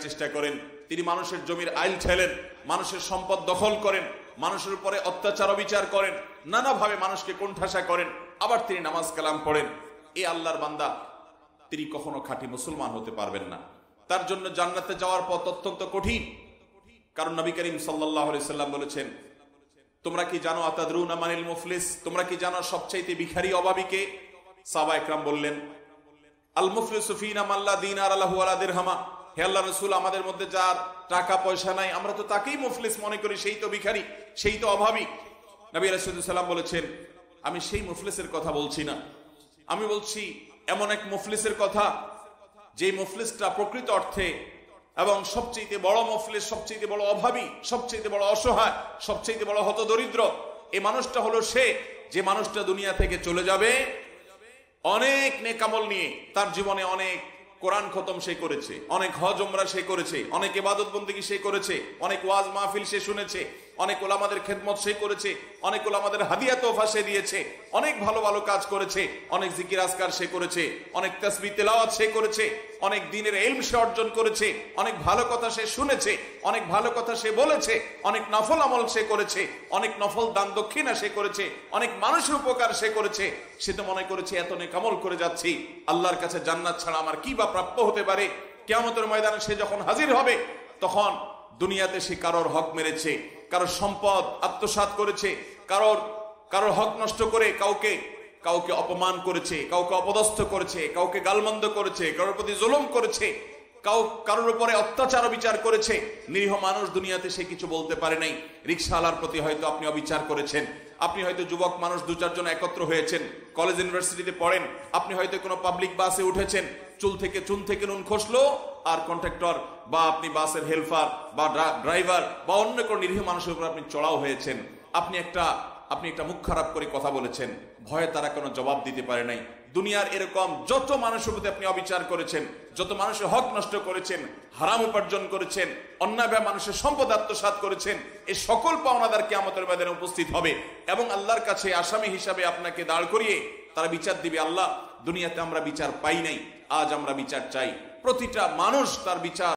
চেষ্টা করেন, তিনি মানুষের জমির আইল ঠেলেন, মানুষের সম্পদ দখল করেন, মানুষের উপরে অত্যাচার অবিচার করেন, নানাভাবে মানুষকে কোণঠাসা করেন, আবার তিনি নামাজ কালাম পড়েন। এই আল্লাহর বান্দা তিনি কখনো খাঁটি মুসলমান হতে পারবেন না। তার জন্য জান্নাতে যাওয়ার পথ অত্যন্ত কঠিন। কারণ নবী করিম সাল্লাল্লাহু আলাইহি সাল্লাম বলেছেন, তোমরা কি জানো আতাদরুনা মানিল মুফলিস, তোমরা কি জানো সবচাইতে ভিখারি অভাবী কে? সাহাবা একরাম বললেন, আল মুফলিসু ফিনা মান লা দিনার লাহু ওয়ালা দিরহামা। হে আল্লাহর রাসূল, আমাদের মধ্যে যার টাকা পয়সা নাই আমরা তো তাকেই মুফলিস মনে করি, সেই তো ভিখারি, সেই তো অভাবী। নবী রাসূল সাল্লাল্লাহু আলাইহি বলেছেন, আমি সেই মুফলিসের কথা বলছি না, আমি বলছি এমন এক মুফলিসের কথা যে মুফলিসটা প্রকৃত অর্থে এবং সবচেয়ে বড় মুফলিস, সবচেয়ে বড় অভাবী, সবচেয়ে বড় অসহায়, সবচেয়ে বড় হতদরিদ্র। এই মানুষটা হলো সে যে মানুষটা দুনিয়া থেকে চলে যাবে অনেক নেক আমল নিয়ে। তার জীবনে অনেক কোরআন খতম সে করেছে, অনেক হজ উমরা সে করেছে, অনেক ইবাদত বন্দেগী সে করেছে, অনেক ওয়াজ মাহফিল সে শুনেছে, অনেক উলামাদের খেদমত সে করেছে, অনেক উলামাদের হাদিয়া তোফা সে দিয়েছে, অনেক ভালো ভালো কাজ করেছে, অনেক জিকির আজকার সে করেছে, অনেক তাসবিহ তেলাওয়াত সে করেছে, অনেক দ্বীনের ইলম সে অর্জন করেছে, অনেক ভালো কথা সে শুনেছে, অনেক ভালো কথা সে বলেছে, অনেক নফল আমল সে করেছে, অনেক নফল দান দক্ষিণা সে করেছে, অনেক মানুষের উপকার সে করেছে। সে তো মনে করেছে এত নেক আমল করে যাচ্ছি, আল্লাহর কাছে জান্নাত ছাড়া আমার কি বা প্রাপ্য হতে পারে। কিয়ামতের ময়দানে সে যখন হাজির হবে তখন দুনিয়াতে সে কারোর হক মেরেছে, কারোর সম্পদ আত্মসাৎ করেছে, কারোর হক নষ্ট করে কাউকে অপমান করেছে, কাউকে অপদস্থ করেছে, কাউকে গালমন্দ করেছে, কারোর প্রতি জুলুম করেছে, কারোর উপরে অত্যাচার বিচার করেছে। নিরীহ মানুষ দুনিয়াতে সে কিছু বলতে পারে নাই। রিকশাওয়ালার প্রতি হয়তো আপনি অবিচার করেছেন, আপনি হয়তো যুবক মানুষ 2-4 জন একত্র হয়েছেন, কলেজ ইউনিভার্সিটিতে পড়েন, আপনি হয়তো কোনো পাবলিক বাসে উঠেছেন, চুন থেকে নুন খসলো আর কন্ট্রাক্টর বা আপনি বাসের হেল্পার বা ড্রাইভার বা অন্য কোনো নিরীহ মানুষের উপর আপনি চড়াও হয়েছেন। আপনি একটা মুখ খারাপ করে কথা বলেছেন, ভয়ে তারা কোনো জবাব দিতে পারে নাই। দুনিয়ার এরকম যত মানুষের প্রতি আপনি অবিচার করেছেন, যত মানুষের হক নষ্ট করেছেন, হারাম উপার্জন করেছেন, অন্যায়ভাবে মানুষের সম্পদ আত্মসাৎ করেছেন, এই সকল পাওনাদার কিয়ামতের ময়দানে উপস্থিত হবে এবং আল্লাহর কাছে আসামি হিসাবে আপনাকে দাঁড় করিয়ে তারা বিচার দিবে, আল্লাহ দুনিয়াতে আমরা বিচার পাই নাই, আজ আমরা বিচার চাই। প্রতিটা মানুষ তার বিচার